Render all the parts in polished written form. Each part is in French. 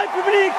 République!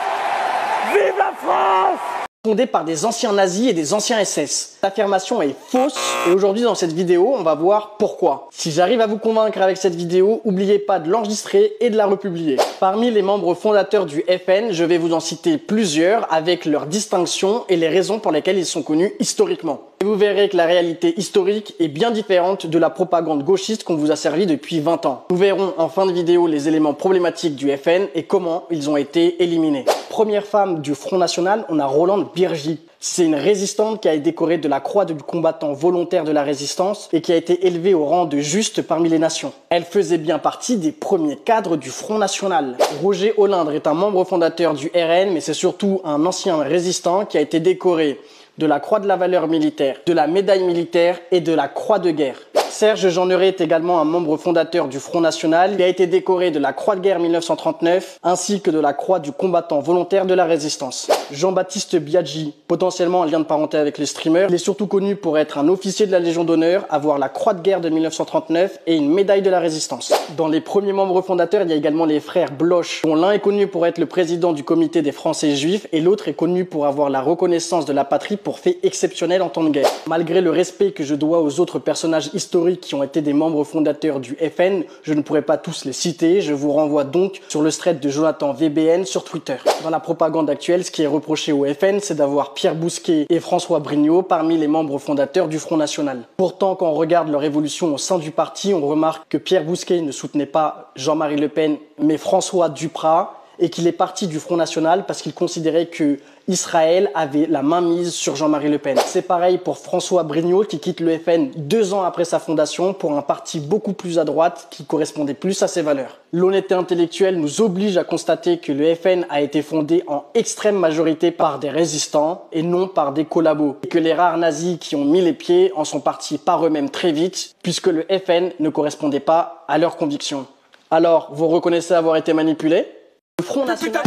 Vive la France! Fondé par des anciens nazis et des anciens SS. Cette affirmation est fausse et aujourd'hui dans cette vidéo, on va voir pourquoi. Si j'arrive à vous convaincre avec cette vidéo, n'oubliez pas de l'enregistrer et de la republier. Parmi les membres fondateurs du FN, je vais vous en citer plusieurs avec leurs distinctions et les raisons pour lesquelles ils sont connus historiquement. Et vous verrez que la réalité historique est bien différente de la propagande gauchiste qu'on vous a servi depuis 20 ans. Nous verrons en fin de vidéo les éléments problématiques du FN et comment ils ont été éliminés. Première femme du Front National, on a Rolande Birgy. C'est une résistante qui a été décorée de la croix du combattant volontaire de la résistance et qui a été élevée au rang de juste parmi les nations. Elle faisait bien partie des premiers cadres du Front National. Roger Olindre est un membre fondateur du RN, mais c'est surtout un ancien résistant qui a été décoré de la croix de la valeur militaire, de la médaille militaire et de la croix de guerre. Serge Jeanneret est également un membre fondateur du Front National. Il a été décoré de la croix de guerre 1939 ainsi que de la croix du combattant volontaire de la résistance. Jean-Baptiste Biaggi, potentiellement un lien de parenté avec les streamers, il est surtout connu pour être un officier de la Légion d'honneur, avoir la croix de guerre de 1939 et une médaille de la résistance. Dans les premiers membres fondateurs, il y a également les frères Bloch, dont l'un est connu pour être le président du comité des Français juifs et l'autre est connu pour avoir la reconnaissance de la patrie pour faits exceptionnels en temps de guerre. Malgré le respect que je dois aux autres personnages historiques qui ont été des membres fondateurs du FN, je ne pourrais pas tous les citer, je vous renvoie donc sur le thread de Jonathan VBN sur Twitter. Dans la propagande actuelle, ce qui est reproché au FN, c'est d'avoir Pierre Bousquet et François Brignot parmi les membres fondateurs du Front National. Pourtant, quand on regarde leur évolution au sein du parti, on remarque que Pierre Bousquet ne soutenait pas Jean-Marie Le Pen, mais François Duprat, et qu'il est parti du Front National parce qu'il considérait que Israël avait la main mise sur Jean-Marie Le Pen. C'est pareil pour François Brignot qui quitte le FN 2 ans après sa fondation pour un parti beaucoup plus à droite qui correspondait plus à ses valeurs. L'honnêteté intellectuelle nous oblige à constater que le FN a été fondé en extrême majorité par des résistants et non par des collabos. Et que les rares nazis qui ont mis les pieds en sont partis par eux-mêmes très vite puisque le FN ne correspondait pas à leurs convictions. Alors, vous reconnaissez avoir été manipulé ? Le Front National...